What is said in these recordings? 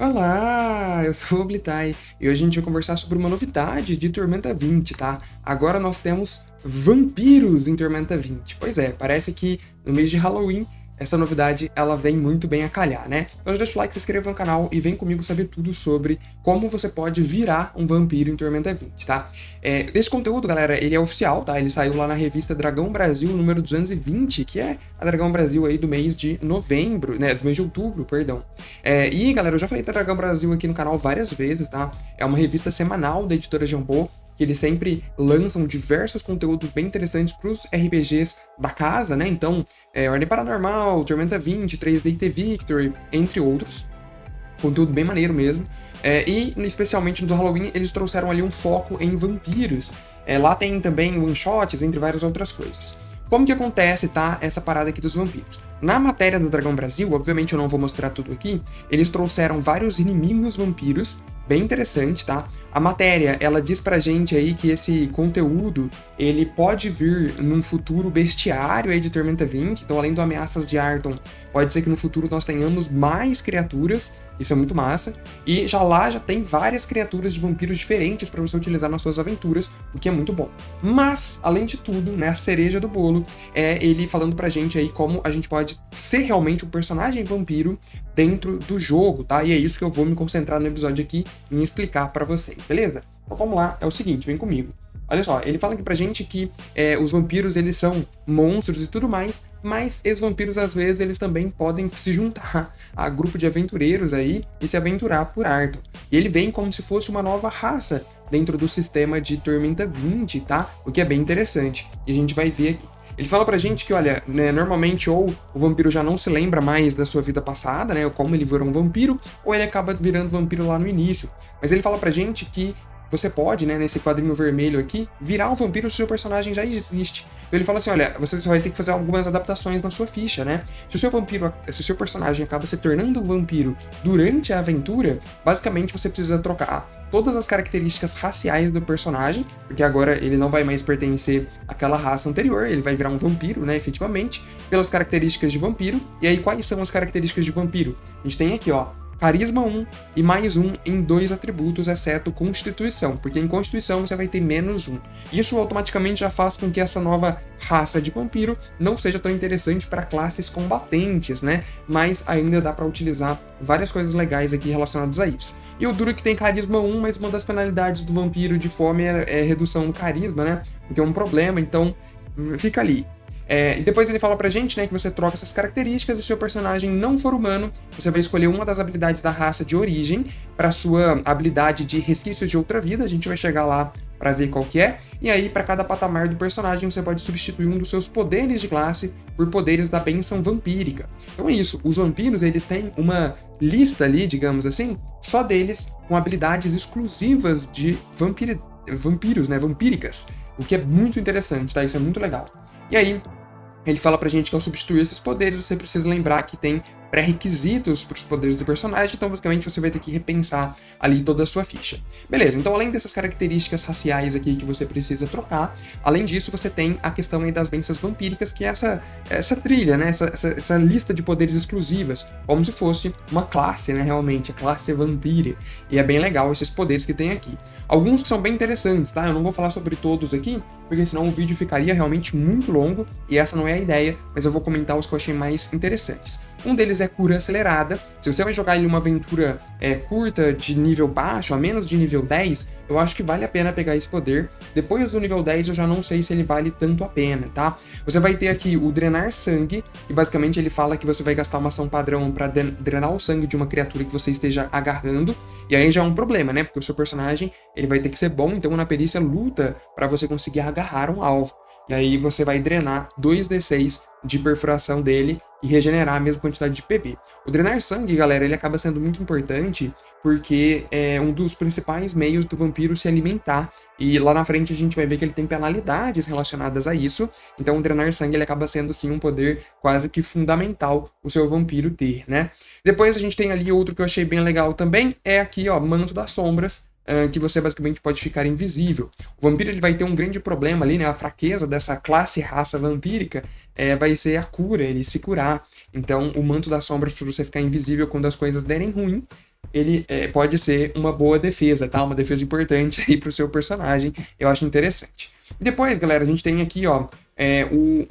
Olá, eu sou o Blitai e hoje a gente vai conversar sobre uma novidade de Tormenta 20, tá? Agora nós temos vampiros em Tormenta 20. Pois é, parece que no mês de Halloween essa novidade ela vem muito bem a calhar, né? Então já deixa o like, se inscreva no canal e vem comigo saber tudo sobre como você pode virar um vampiro em Tormenta 20, tá? Esse conteúdo, galera, ele é oficial, tá? Ele saiu lá na revista Dragão Brasil número 220, que é a Dragão Brasil aí do mês de novembro, né? Do mês de outubro, perdão. E, galera, eu já falei da Dragão Brasil aqui no canal várias vezes, tá? É uma revista semanal da editora Jambô, que eles sempre lançam diversos conteúdos bem interessantes para os RPGs da casa, né? Então, Ordem Paranormal, Tormenta 20, 3D Victory, entre outros. Conteúdo bem maneiro mesmo. E, especialmente no do Halloween, eles trouxeram ali um foco em vampiros. Lá tem também one-shots, entre várias outras coisas. Como que acontece, tá, essa parada aqui dos vampiros? Na matéria do Dragão Brasil, obviamente eu não vou mostrar tudo aqui, eles trouxeram vários inimigos vampiros, bem interessante, tá? A matéria, ela diz pra gente aí que esse conteúdo, ele pode vir num futuro bestiário aí de Tormenta 20, então além do Ameaças de Arton, pode ser que no futuro nós tenhamos mais criaturas, isso é muito massa, e já tem várias criaturas de vampiros diferentes para você utilizar nas suas aventuras, o que é muito bom. Mas, além de tudo, né, a cereja do bolo é ele falando pra gente aí como a gente pode ser realmente um personagem vampiro dentro do jogo, tá? E é isso que eu vou me concentrar no episódio aqui em explicar pra vocês, beleza? Então vamos lá, é o seguinte, vem comigo. Olha só, ele fala aqui pra gente que os vampiros, eles são monstros e tudo mais, mas esses vampiros, às vezes, eles também podem se juntar a grupo de aventureiros aí e se aventurar por Arton. E ele vem como se fosse uma nova raça dentro do sistema de Tormenta 20, tá? O que é bem interessante. E a gente vai ver aqui. Ele fala pra gente que, olha, né, normalmente ou o vampiro já não se lembra mais da sua vida passada, né, ou como ele virou um vampiro, ou ele acaba virando vampiro lá no início. Mas ele fala pra gente que você pode, né, nesse quadrinho vermelho aqui, virar um vampiro se o seu personagem já existe. Então ele fala assim, olha, você só vai ter que fazer algumas adaptações na sua ficha, né? Se o seu personagem acaba se tornando um vampiro durante a aventura, basicamente você precisa trocar todas as características raciais do personagem, porque agora ele não vai mais pertencer àquela raça anterior, ele vai virar um vampiro, né, efetivamente, pelas características de vampiro. E aí, quais são as características de vampiro? A gente tem aqui, ó, Carisma 1 e mais 1 em 2 atributos, exceto Constituição, porque em Constituição você vai ter menos 1. Isso automaticamente já faz com que essa nova raça de vampiro não seja tão interessante para classes combatentes, né? Mas ainda dá para utilizar várias coisas legais aqui relacionadas a isso. E o duro é que tem Carisma 1, mas uma das penalidades do vampiro de fome é redução no carisma, né? O que é um problema, então fica ali. E depois ele fala pra gente, né, que você troca essas características e se o seu personagem não for humano, você vai escolher uma das habilidades da raça de origem para sua habilidade de resquícios de outra vida, a gente vai chegar lá para ver qual que é, e aí para cada patamar do personagem você pode substituir um dos seus poderes de classe por poderes da bênção vampírica. Então é isso, os vampiros eles têm uma lista ali, digamos assim, só deles com habilidades exclusivas de vampiros, né, vampíricas, o que é muito interessante, tá? Isso é muito legal. E aí, ele fala pra gente que ao substituir esses poderes, você precisa lembrar que tem pré-requisitos para os poderes do personagem, então basicamente você vai ter que repensar ali toda a sua ficha. Beleza, então além dessas características raciais aqui que você precisa trocar, além disso você tem a questão aí das bênçãos vampíricas, que é essa trilha, né, essa lista de poderes exclusivas, como se fosse uma classe, né, realmente, a classe vampire, e é bem legal esses poderes que tem aqui. Alguns que são bem interessantes, tá? Eu não vou falar sobre todos aqui, porque senão o vídeo ficaria realmente muito longo, e essa não é a ideia, mas eu vou comentar os que eu achei mais interessantes. Um deles é cura acelerada. Se você vai jogar em uma aventura curta de nível baixo, a menos de nível 10, eu acho que vale a pena pegar esse poder. Depois do nível 10 eu já não sei se ele vale tanto a pena, tá? Você vai ter aqui o drenar sangue, que basicamente ele fala que você vai gastar uma ação padrão para drenar o sangue de uma criatura que você esteja agarrando, e aí já é um problema, né? Porque o seu personagem ele vai ter que ser bom, então na perícia luta para você conseguir agarrar um alvo. E aí você vai drenar 2d6 de perfuração dele e regenerar a mesma quantidade de PV. O drenar sangue, galera, ele acaba sendo muito importante porque é um dos principais meios do vampiro se alimentar. E lá na frente a gente vai ver que ele tem penalidades relacionadas a isso. Então o drenar sangue ele acaba sendo sim um poder quase que fundamental o seu vampiro ter, né? Depois a gente tem ali outro que eu achei bem legal também, é aqui, ó, Manto das Sombras, que você basicamente pode ficar invisível. O vampiro ele vai ter um grande problema ali, né? A fraqueza dessa classe raça vampírica vai ser a cura, ele se curar. Então, o manto das sombras para você ficar invisível quando as coisas derem ruim, ele pode ser uma boa defesa, tá? Uma defesa importante aí pro seu personagem, eu acho interessante. E depois, galera, a gente tem aqui, ó,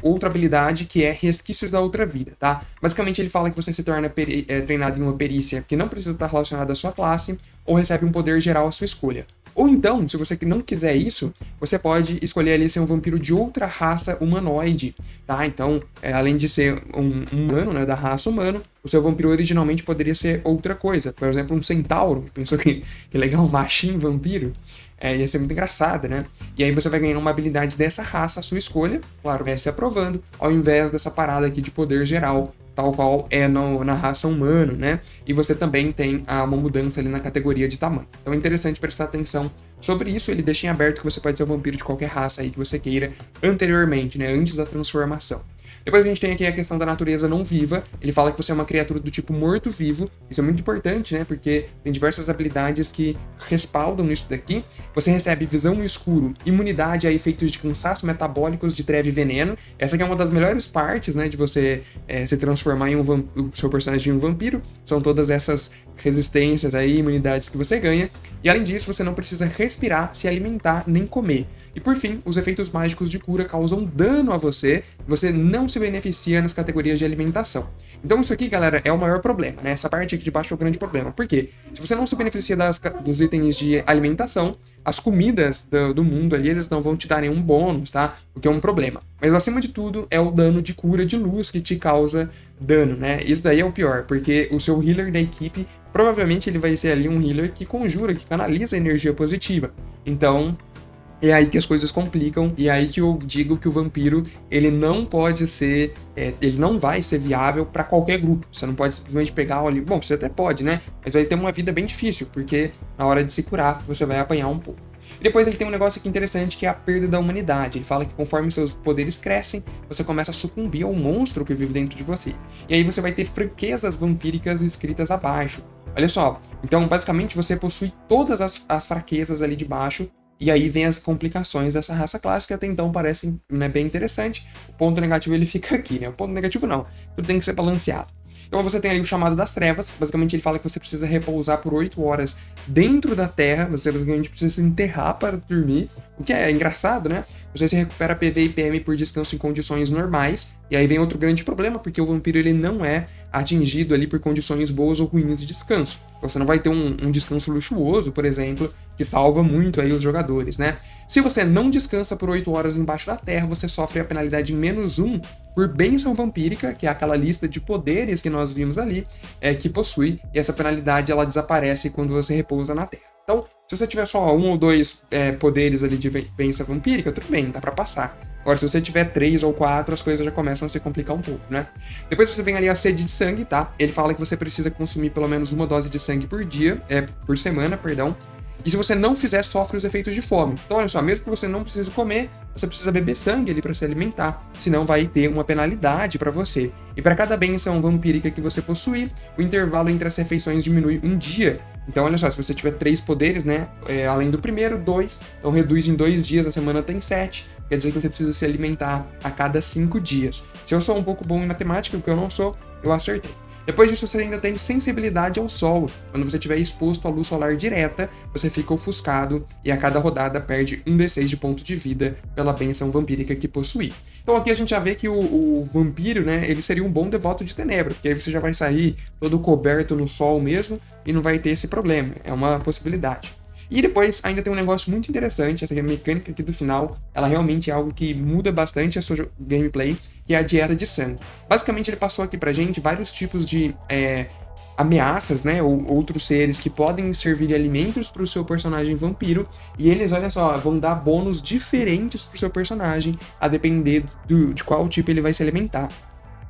outra habilidade que é Resquícios da Outra Vida, tá? Basicamente ele fala que você se torna treinado em uma perícia que não precisa estar relacionada à sua classe, ou recebe um poder geral à sua escolha. Ou então, se você não quiser isso, você pode escolher ali ser um vampiro de outra raça humanoide, tá? Então, além de ser um humano, né, da raça humano, o seu vampiro originalmente poderia ser outra coisa. Por exemplo, um centauro. Pensou que legal, um machinho vampiro? Ia ser muito engraçado, né? E aí você vai ganhar uma habilidade dessa raça à sua escolha, claro, vai se aprovando, ao invés dessa parada aqui de poder geral, tal qual é na raça humana, né? E você também tem uma mudança ali na categoria de tamanho. Então é interessante prestar atenção sobre isso. Ele deixa em aberto que você pode ser um vampiro de qualquer raça aí que você queira anteriormente, né? Antes da transformação. Depois a gente tem aqui a questão da natureza não viva. Ele fala que você é uma criatura do tipo morto-vivo. Isso é muito importante, né? Porque tem diversas habilidades que respaldam isso daqui. Você recebe visão no escuro, imunidade a efeitos de cansaço metabólicos de treva e veneno. Essa aqui é uma das melhores partes, né? De você se transformar em o seu personagem em um vampiro. São todas essas resistências aí, imunidades que você ganha. E além disso, você não precisa respirar, se alimentar, nem comer. E por fim, os efeitos mágicos de cura causam dano a você, você não se beneficia nas categorias de alimentação. Então isso aqui, galera, é o maior problema, né? Essa parte aqui de baixo é o grande problema. Por quê? Se você não se beneficia dos itens de alimentação, as comidas do mundo ali, eles não vão te dar nenhum bônus, tá? O que é um problema. Mas acima de tudo, é o dano de cura de luz que te causa dano, né? Isso daí é o pior, porque o seu healer da equipe, provavelmente ele vai ser ali um healer que conjura, que canaliza energia positiva. Então, é aí que as coisas complicam, e é aí que eu digo que o vampiro, ele não pode ser, ele não vai ser viável para qualquer grupo. Você não pode simplesmente pegar ali, bom, você até pode, né? Mas aí tem uma vida bem difícil, porque na hora de se curar, você vai apanhar um pouco. E depois ele tem um negócio aqui interessante que é a perda da humanidade. Ele fala que conforme seus poderes crescem, você começa a sucumbir ao monstro que vive dentro de você. E aí você vai ter fraquezas vampíricas escritas abaixo. Olha só, então basicamente você possui todas as fraquezas ali de baixo. E aí vem as complicações dessa raça clássica, até então parecem, né, bem interessante. O ponto negativo ele fica aqui, né? O ponto negativo não, tudo tem que ser balanceado. Então você tem ali o chamado das trevas, basicamente ele fala que você precisa repousar por 8 horas dentro da terra, você basicamente precisa se enterrar para dormir, o que é engraçado, né? Você se recupera PV e PM por descanso em condições normais, e aí vem outro grande problema, porque o vampiro ele não é atingido ali por condições boas ou ruins de descanso. Você não vai ter um descanso luxuoso, por exemplo, que salva muito aí os jogadores, né? Se você não descansa por 8 horas embaixo da terra, você sofre a penalidade em -1 por bênção vampírica, que é aquela lista de poderes que nós vimos ali, que possui, e essa penalidade ela desaparece quando você repousa na terra. Então, se você tiver só 1 ou 2 poderes ali de bênção vampírica, tudo bem, dá pra passar. Agora, se você tiver 3 ou 4, as coisas já começam a se complicar um pouco, né? Depois você vem ali a sede de sangue, tá? Ele fala que você precisa consumir pelo menos 1 dose de sangue por semana, perdão. E se você não fizer, sofre os efeitos de fome. Então, olha só, mesmo que você não precise comer, você precisa beber sangue ali para se alimentar, senão vai ter uma penalidade para você. E para cada bênção vampírica que você possuir, o intervalo entre as refeições diminui 1 dia. Então, olha só, se você tiver 3 poderes, né, além do primeiro, 2, então reduz em 2 dias, a semana tem 7, quer dizer que você precisa se alimentar a cada 5 dias. Se eu sou um pouco bom em matemática, o que eu não sou, eu acertei. Depois disso, você ainda tem sensibilidade ao sol. Quando você estiver exposto à luz solar direta, você fica ofuscado e a cada rodada perde 1d6 de ponto de vida pela bênção vampírica que possui. Então aqui a gente já vê que o vampiro, né, ele seria um bom devoto de tenebra, porque aí você já vai sair todo coberto no sol mesmo e não vai ter esse problema. É uma possibilidade. E depois ainda tem um negócio muito interessante, essa mecânica aqui do final, ela realmente é algo que muda bastante a sua gameplay, que é a dieta de sangue. Basicamente ele passou aqui pra gente vários tipos de ameaças, né, ou outros seres que podem servir de alimentos para o seu personagem vampiro, e eles, olha só, vão dar bônus diferentes pro seu personagem, a depender de qual tipo ele vai se alimentar.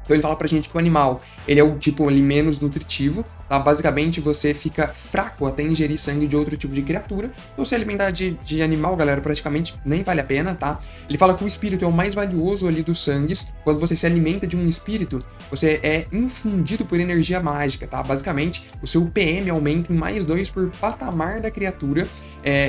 Então ele fala pra gente que o animal, ele é o tipo ali menos nutritivo, tá? Basicamente você fica fraco até ingerir sangue de outro tipo de criatura. Então se alimentar de animal, galera, praticamente nem vale a pena, tá? Ele fala que o espírito é o mais valioso ali dos sangues. Quando você se alimenta de um espírito, você é infundido por energia mágica, tá? Basicamente, o seu PM aumenta em +2 por patamar da criatura.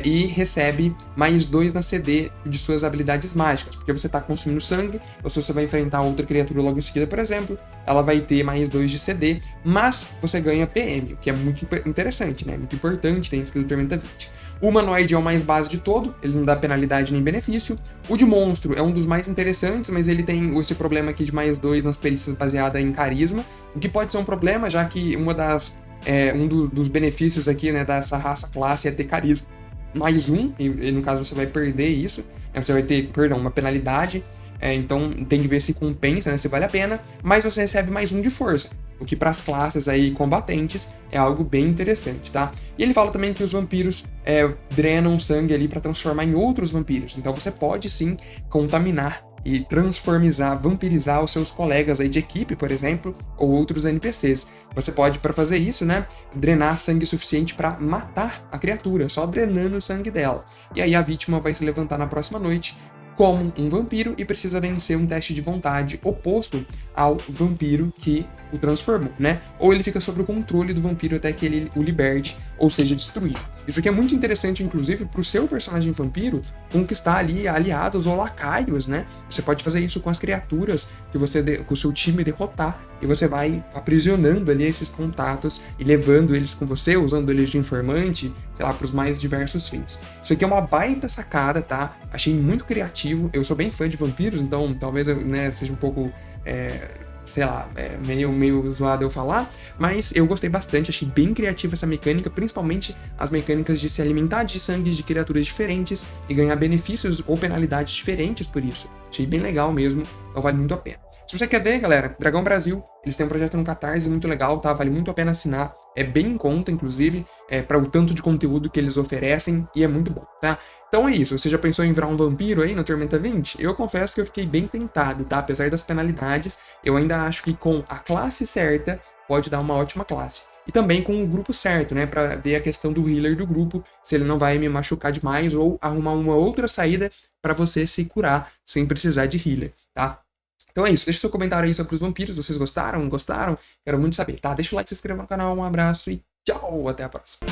e recebe mais 2 na CD de suas habilidades mágicas, porque você tá consumindo sangue, ou se você vai enfrentar outra criatura logo em seguida, por exemplo, ela vai ter mais 2 de CD, mas você ganha PM, o que é muito interessante, né? Muito importante dentro do Tormenta 20. O humanoide é o mais básico de todo, ele não dá penalidade nem benefício. O de monstro é um dos mais interessantes, mas ele tem esse problema aqui de mais 2 nas perícias baseada em carisma, o que pode ser um problema, já que dos benefícios aqui, né, dessa raça classe é ter carisma mais 1, e no caso você vai perder isso, você vai ter, uma penalidade, então tem que ver se compensa, né, se vale a pena, mas você recebe mais 1 de força, o que para as classes aí combatentes é algo bem interessante, tá? E ele fala também que os vampiros drenam sangue ali para transformar em outros vampiros, então você pode sim contaminar e vampirizar os seus colegas aí de equipe, por exemplo, ou outros NPCs. Você pode, para fazer isso, né, drenar sangue suficiente para matar a criatura, só drenando o sangue dela. E aí a vítima vai se levantar na próxima noite como um vampiro e precisa vencer um teste de vontade oposto ao vampiro que o transformou, né? Ou ele fica sob o controle do vampiro até que ele o liberte ou seja destruído. Isso aqui é muito interessante, inclusive, para o seu personagem vampiro conquistar ali aliados ou lacaios, né? Você pode fazer isso com as criaturas que com o seu time derrotar, e você vai aprisionando ali esses contatos e levando eles com você, usando eles de informante, sei lá, para os mais diversos fins. Isso aqui é uma baita sacada, tá? Achei muito criativo. Eu sou bem fã de vampiros, então talvez seja um pouco sei lá, meio zoado eu falar, mas eu gostei bastante, achei bem criativa essa mecânica, principalmente as mecânicas de se alimentar de sangue de criaturas diferentes e ganhar benefícios ou penalidades diferentes por isso. Achei bem legal mesmo, então vale muito a pena. Se você quer ver, galera, Dragão Brasil, eles têm um projeto no Catarse muito legal, tá? Vale muito a pena assinar, é bem em conta, inclusive, para o tanto de conteúdo que eles oferecem, e é muito bom, tá? Então é isso, você já pensou em virar um vampiro aí no Tormenta 20? Eu confesso que eu fiquei bem tentado, tá? Apesar das penalidades, eu ainda acho que com a classe certa, pode dar uma ótima classe. E também com o grupo certo, né? Pra ver a questão do healer do grupo, se ele não vai me machucar demais, ou arrumar uma outra saída para você se curar sem precisar de healer, tá? Então é isso, deixa seu comentário aí sobre os vampiros, vocês gostaram, não gostaram? Quero muito saber, tá? Deixa o like, se inscreva no canal, um abraço e tchau, até a próxima.